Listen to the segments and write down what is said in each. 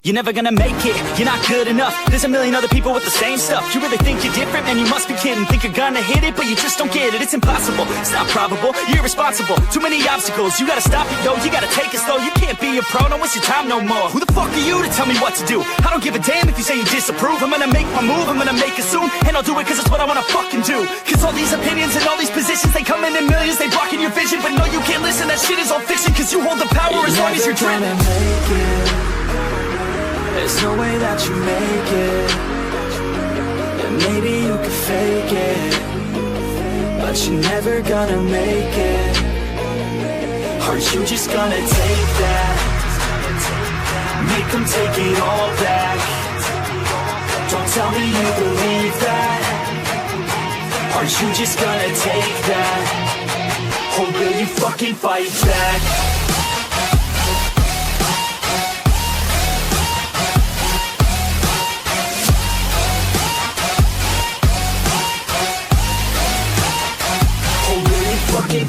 You're never gonna make it, you're not good enough. There's a million other people with the same stuff. You really think you're different? Man, you must be kidding. Think you're gonna hit it, but you just don't get it. It's impossible, it's not probable, you're irresponsible. Too many obstacles, you gotta stop it, yo. You gotta take it slow, you can't be a pro. Don't waste your time no more. Who the fuck are you to tell me what to do? I don't give a damn if you say you disapprove. I'm gonna make my move, I'm gonna make it soon. And I'll do it cause it's what I wanna fucking do. Cause all these opinions and all these positions, they come in millions, they blocking your vision. But no, you can't listen, that shit is all fiction. Cause you hold the power as long as you're dreaming. There's no way that you make it. And maybe you could fake it, but you're never gonna make it. Aren't you just gonna take that? Make them take it all back. Don't tell me you believe that. Aren't you just gonna take that? Or will you fucking fight back?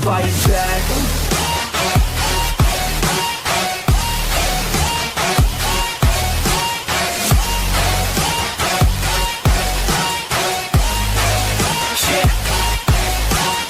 Fight back.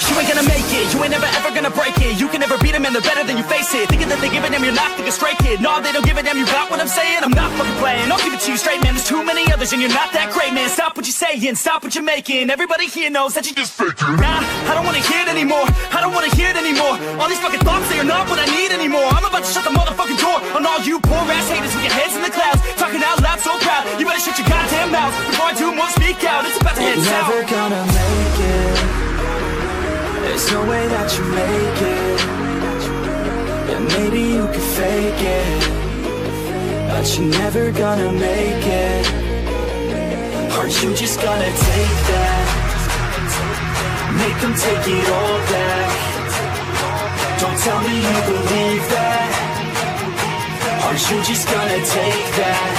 You ain't gonna make it, you ain't never ever gonna break it. You can never beat them and they're better than you face it. Thinking that they give a damn, you're not thinking straight, kid. No, they don't give a damn, you got what I'm saying? I'm not fucking playing, I'll give it to you straight, man. There's too many others and you're not that great, man. Stop what you're saying, stop what you're making. Everybody here knows that you just faking. Nah, I don't wanna hear it anymore, I don't wanna hear it anymore. All these fucking thoughts, they are not what I need anymore. I'm about to shut the motherfucking door on all you poor ass haters with your heads in the clouds. Talking out loud so proud, you better shut your goddamn mouth before I do more speak out. It's about to head south. You're never gonna make it. There's no way that you make it. Yeah, maybe you could fake it, but you're never gonna make it. Aren't you just gonna take that? Make them take it all back. Don't tell me you believe that. Aren't you just gonna take that?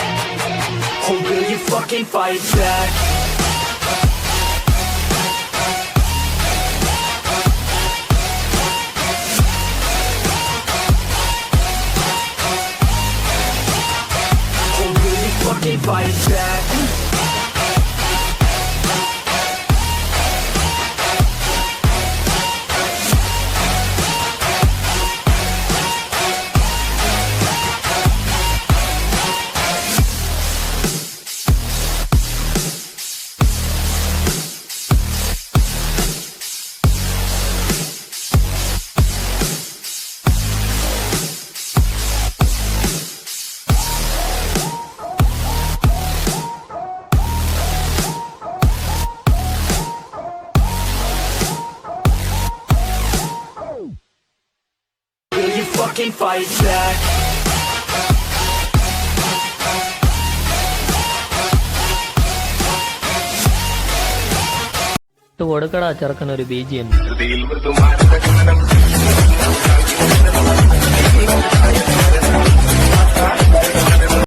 Or will you fucking fight back? Fight back. Fucking fight back. കൊടുക്കടാ ചെറുക്കനൊരു BGM. ദിൽ